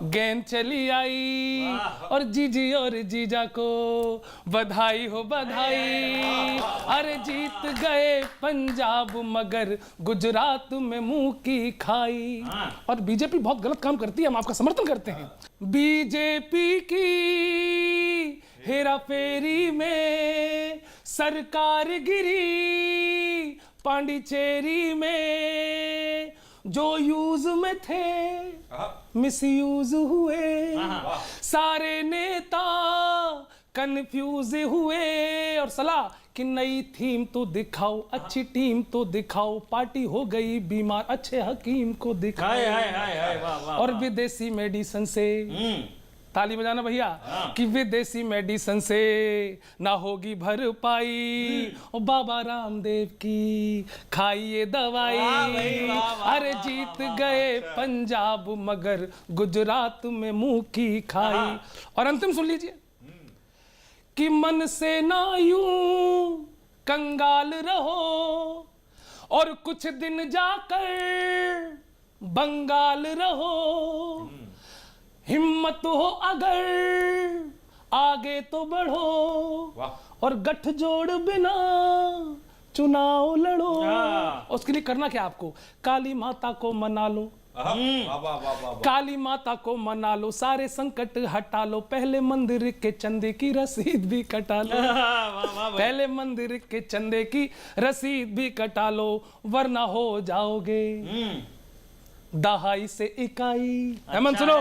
गेंद चली आई और जीजी और जीजा को बधाई हो बधाई। अरे जीत गए पंजाब मगर गुजरात में मुंह की खाई। और बीजेपी बहुत गलत काम करती है, हम आपका समर्थन करते हैं। बीजेपी की हेरा फेरी में सरकार गिरी, पांडिचेरी में जो यूज में थे मिस यूज हुए, सारे नेता कंफ्यूज हुए। और सलाह कि नई थीम तो दिखाओ, अच्छी टीम तो दिखाओ, पार्टी हो गई बीमार अच्छे हकीम को दिखाओ। और विदेशी मेडिसिन से ताली बजाना भैया कि विदेशी मेडिसिन से ना होगी भरपाई, और बाबा रामदेव की खाइए दवाई। अरे जीत गए पंजाब मगर गुजरात में मुंह की खाई। और अंतिम सुन लीजिए कि मन से ना यूं कंगाल रहो, और कुछ दिन जाकर बंगाल रहो। हिम्मत हो अगर आगे तो बढ़ो, और गठजोड़ बिना चुनाव लड़ो। उसके लिए करना क्या आपको, काली माता को मना लो, काली माता को मना लो, सारे संकट हटा लो, पहले मंदिर के चंदे की रसीद भी कटा लो। पहले मंदिर के चंदे की रसीद भी कटा लो, वरना हो जाओगे दहाई से इकाई। हेमंत सुनो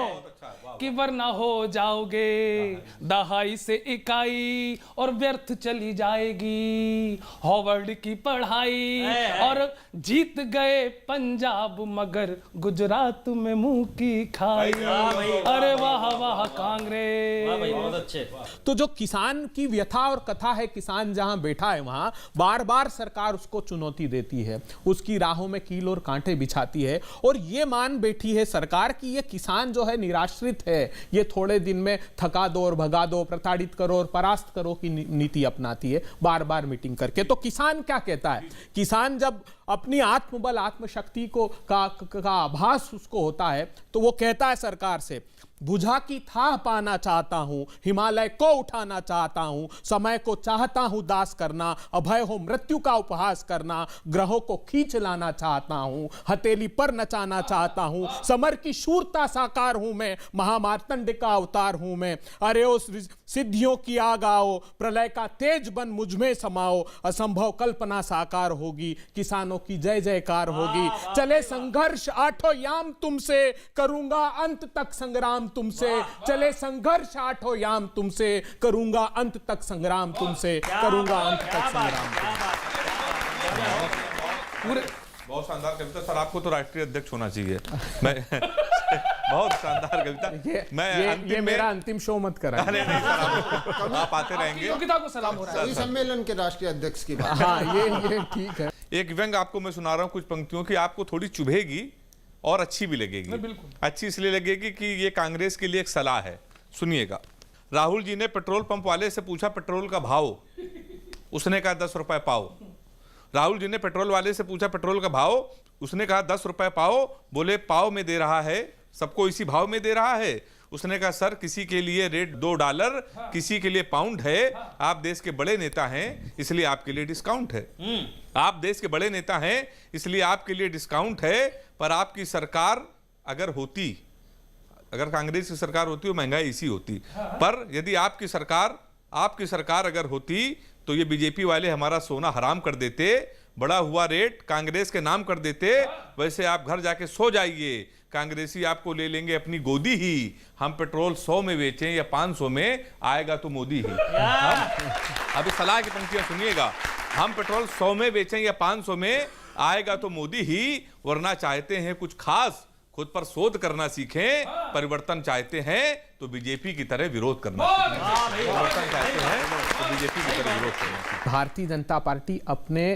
कि वरना हो जाओगे दहाई से इकाई, और व्यर्थ चली जाएगी हार्वर्ड की पढ़ाई। और जीत गए पंजाब मगर गुजरात में मुंह की खाई। अरे वाह वाह कांग्रेस, बहुत अच्छे। तो जो किसान की व्यथा और कथा है, किसान जहां बैठा है वहां बार बार सरकार उसको चुनौती देती है, उसकी राहों में कील और कांटे बिछाती है, और ये मान बैठी है सरकार की ये किसान जो है निराश्रित है, ये थोड़े दिन में थका दो और भगा दो, प्रताड़ित करो और परास्त करो की नीति अपनाती है बार बार मीटिंग करके। तो किसान क्या कहता है, किसान जब अपनी आत्मबल आत्मशक्ति को का आभास उसको होता है तो वो कहता है सरकार से, बुझा की थाह पाना चाहता हूं, हिमालय को उठाना चाहता हूं, समय को चाहता हूं दास करना, अभय हो मृत्यु का उपहास करना, ग्रहों को खींच लाना चाहता हूं, हथेली पर नचाना चाहता हूं, समर की शूरता साकार हूं मैं, महामार्तंड का अवतार हूं मैं। अरे उस सिद्धियों की आग आओ, प्रलय का तेज बन मुझ में समाओ, असंभव कल्पना साकार होगी, किसानों की जय जयकार होगी। चले संघर्ष आठों याम तुमसे, करूंगा अंत तक संग्राम तुमसे, चले संघर्ष आठों याम तुमसे, करूंगा अंत तक संग्राम तुमसे, करूंगा अंत तक संग्राम तुमसे। बहुत शानदार कविता सर, आपको तो राष्ट्रीय अध्यक्ष होना चाहिए। मैं बहुत शानदार कविता। ये मेरा अंतिम शो मत करा। आप आते रहेंगे। योग्यता को सलाम हो रहा है। सम्मेलन के राष्ट्रीय अध्यक्ष की बात। हाँ ये ठीक है। एक व्यंग आपको मैं सुना रहा हूँ कुछ पंक्तियों की, आपको थोड़ी चुभेगी और अच्छी भी लगेगी। अच्छी इसलिए लगेगी कि ये कांग्रेस के लिए एक सलाह है, सुनिएगा। राहुल जी ने पेट्रोल पंप वाले से पूछा पेट्रोल का भाव, उसने कहा 10 रुपए पाओ। राहुल जी ने पेट्रोल वाले से पूछा पेट्रोल का भाव, उसने कहा 10 रुपए पाओ। बोले पाव में दे रहा है, सबको इसी भाव में दे रहा है। उसने कहा सर किसी के लिए रेट $2, किसी के लिए पाउंड है। आप देश के बड़े नेता हैं इसलिए आपके लिए डिस्काउंट है। आप देश के बड़े नेता हैं इसलिए आपके लिए डिस्काउंट है। पर आपकी सरकार अगर होती, अगर कांग्रेस की सरकार होती तो महंगाई इसी होती। पर यदि आपकी सरकार अगर होती तो ये बीजेपी वाले हमारा सोना हराम कर देते, बड़ा हुआ रेट कांग्रेस के नाम कर देते। वैसे आप घर जाके सो जाइए, कांग्रेसी आपको ले लेंगे अपनी गोदी ही। हम पेट्रोल 100 में बेचें या 500 में, आएगा तो मोदी ही। अभी सलाह की पंक्तियां सुनिएगा। हम पेट्रोल 100 में बेचें या 500 में, आएगा तो मोदी ही। वरना चाहते हैं कुछ खास, खुद पर शोध करना सीखें। परिवर्तन चाहते हैं तो बीजेपी की तरह विरोध करना सीखें। परिवर्तन चाहते हैं तो बीजेपी की तरह विरोध करना सीखें। भारतीय जनता पार्टी अपने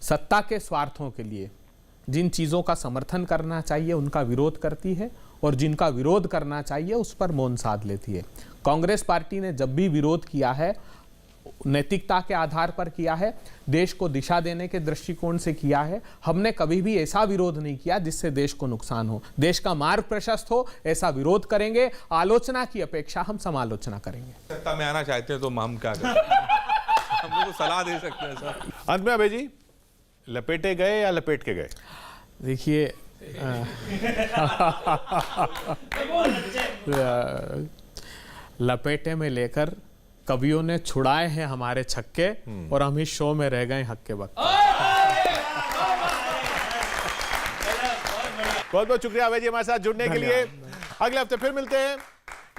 सत्ता के स्वार्थों के लिए जिन चीज़ों का समर्थन करना चाहिए उनका विरोध करती है, और जिनका विरोध करना चाहिए उस पर मौन साध लेती है। कांग्रेस पार्टी ने जब भी विरोध किया है नैतिकता के आधार पर किया है, देश को दिशा देने के दृष्टिकोण से किया है। हमने कभी भी ऐसा विरोध नहीं किया जिससे देश को नुकसान हो, देश का मार्ग प्रशस्त हो, ऐसा विरोध करेंगे। आलोचना की अपेक्षा हम समालोचना करेंगे। सत्ता में आना चाहते हैं तो हम क्या करें? हम लोग को सलाह दे सकते हैं सर। अंत में अभय जी, लपेटे गए या लपेट के गए? देखिए लपेटे में लेकर कवियों ने छुड़ाए हैं हमारे छक्के और हम इस शो में रह गए हक्के बक्के। बहुत बहुत शुक्रिया अभय जी हमारे साथ जुड़ने के लिए। अगले हफ्ते फिर मिलते हैं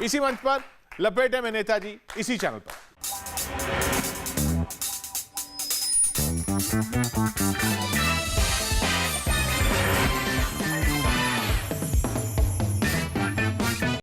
इसी मंच पर, लपेटे में नेताजी, इसी चैनल पर।